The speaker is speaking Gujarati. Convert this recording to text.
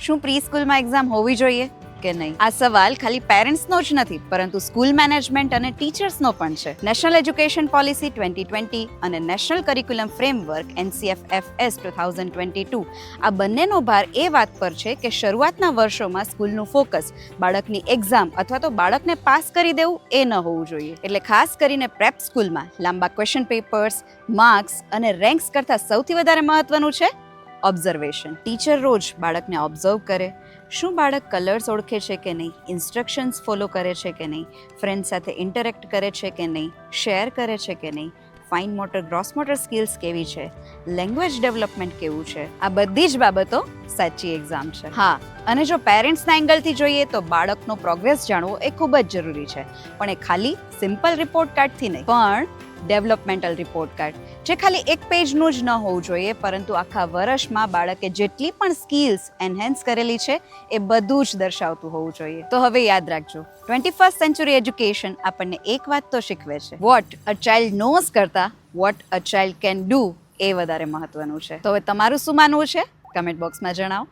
શું પ્રી સ્કૂલમાં એક્ઝામ હોવી જોઈએ કે નહીં? આ સવાલ ખાલી પેરેન્ટ્સનો જ નથી, પરંતુ સ્કૂલ મેનેજમેન્ટ અને ટીચર્સનો પણ છે. નેશનલ એજ્યુકેશન પોલિસી 2020 અને નેશનલ કરિક્યુલમ ફ્રેમવર્ક NCFFS 2022 આ બંનેનો ભાર એ વાત પર છે કે શરૂઆતના વર્ષોમાં સ્કૂલનું ફોકસ બાળકની એક્ઝામ અથવા તો બાળકને પાસ કરી દેવું એ ન હોવું જોઈએ. એટલે ખાસ કરીને પ્રેપ સ્કૂલમાં લાંબા ક્વેશ્ચન પેપર્સ, માર્ક્સ અને રેન્ક્સ કરતાં સૌથી વધારે મહત્વનું છે ઓબ્ઝર્વેશન. ટીચર રોજ બાળકને ઓબ્ઝર્વ કરે, શું બાળક કલર્સ ઓળખે છે કે નહીં, ઇન્સ્ટ્રક્શન્સ ફોલો કરે છે કે નહીં, ફ્રેન્ડ સાથે ઇન્ટરેક્ટ કરે છે કે નહીં, શેર કરે છે કે નહીં, fine motor gross motor skills કેવી છે, લેંગ્વેજ ડેવલપમેન્ટ કેવું છે, આ બધી જ બાબતો સાચી એક્ઝામ છે. હા, અને જો પેરેન્ટ્સના એંગલથી જોઈએ તો બાળકનો પ્રોગ્રેસ જાણવો એ ખૂબ જ જરૂરી છે, પણ એ ખાલી સિમ્પલ રિપોર્ટ કાર્ડથી નહીં, પણ ડેવલપમેન્ટલ રિપોર્ટ કાર્ડ જે ખાલી એક પેજનું જ ન હોવું જોઈએ, પરંતુ આખા વર્ષમાં બાળકે જેટલી પણ સ્કિલ્સ એન્હાન્સ કરેલી છે એ બધું જ દર્શાવતું હોવું જોઈએ. તો હવે યાદ રાખજો, 21st સેન્ચુરી એજ્યુકેશન આપણને એક વાત તો શીખવે છે, વોટ અ ચાઇલ્ડ નોઝ કરતાં what a child can do એ વધારે મહત્વનું છે. તો હવે તમારું શું માનવું છે કમેન્ટ બોક્સમાં જણાવો.